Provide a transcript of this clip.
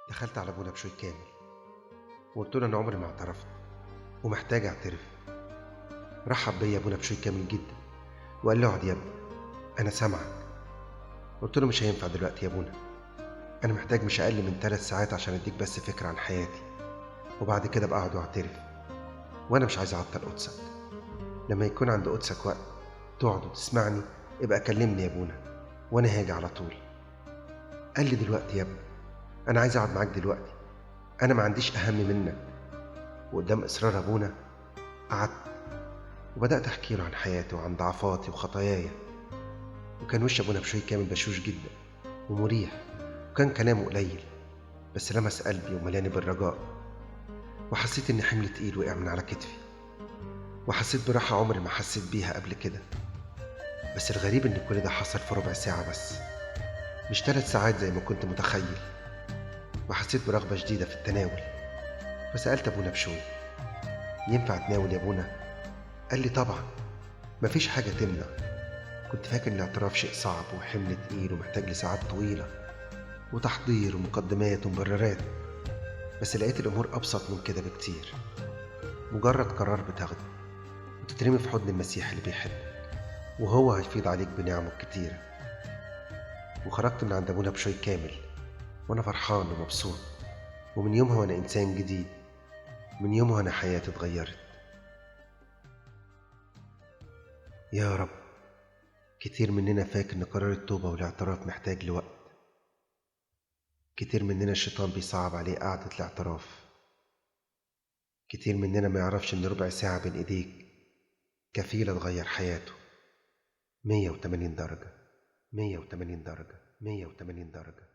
دخلت على ابونا بشوي كامل وقلت له انا عمري ما اعترفت ومحتاج اعترف. رحب بيا ابونا بشوي كامل جدا وقال لي اقعد يا ابني، انا سامعك. قلت له مش هينفع دلوقتي يا ابونا، انا محتاج مش اقل من 3 ساعات عشان اديك بس فكره عن حياتي، وبعد كده ابقى اقعد واعترف. وانا مش عايز اعطل قدسك، لما يكون عند قدسك وقت تقعد وتسمعني ابقى كلمني يا ابونا وانا هاجي على طول. قال لي دلوقتي يا ابني انا عايز اقعد معاك دلوقتي، انا ما عنديش اهم منك. وقدام اصرار ابونا قعدت وبدات احكي له عن حياتي وعن ضعفاتي وخطاياي. وكان وش ابونا بشوي كامل بشوش جدا ومريح، وكان كلامه قليل بس لمس قلبي وملاني بالرجاء. وحسيت ان حمل تقيل وقع من على كتفي، وحسيت براحة عمري ما حسيت بيها قبل كده. بس الغريب ان كل ده حصل في ربع ساعة بس، مش 3 ساعات زي ما كنت متخيل. وحسيت برغبة شديدة في التناول، فسألت ابونا بشوي ينفع اتناول يا ابونا؟ قال لي طبعا، مفيش حاجة تمنع. كنت فاكر ان الاعتراف شيء صعب وحمل تقيل ومحتاج لساعات طويلة وتحضير ومقدمات ومبررات، بس لقيت الامور ابسط من كده بكتير. مجرد قرار بتاخده وتترمي في حضن المسيح اللي بيحبك، وهو هيفيض عليك بنعمه كتيرة. وخرجت من عند ابونا بشوي كامل وانا فرحان ومبسوط، ومن يومها وانا انسان جديد، من يومها وانا حياتي اتغيرت. يا رب، كتير مننا فاكر ان قرار التوبة والاعتراف محتاج لوقت. كتير مننا الشيطان بيصعب عليه قعدة الاعتراف. كتير مننا ما يعرفش ان ربع ساعة بين ايديك كفيلة تغير حياته 180 درجة، 180 درجة، 180 درجة.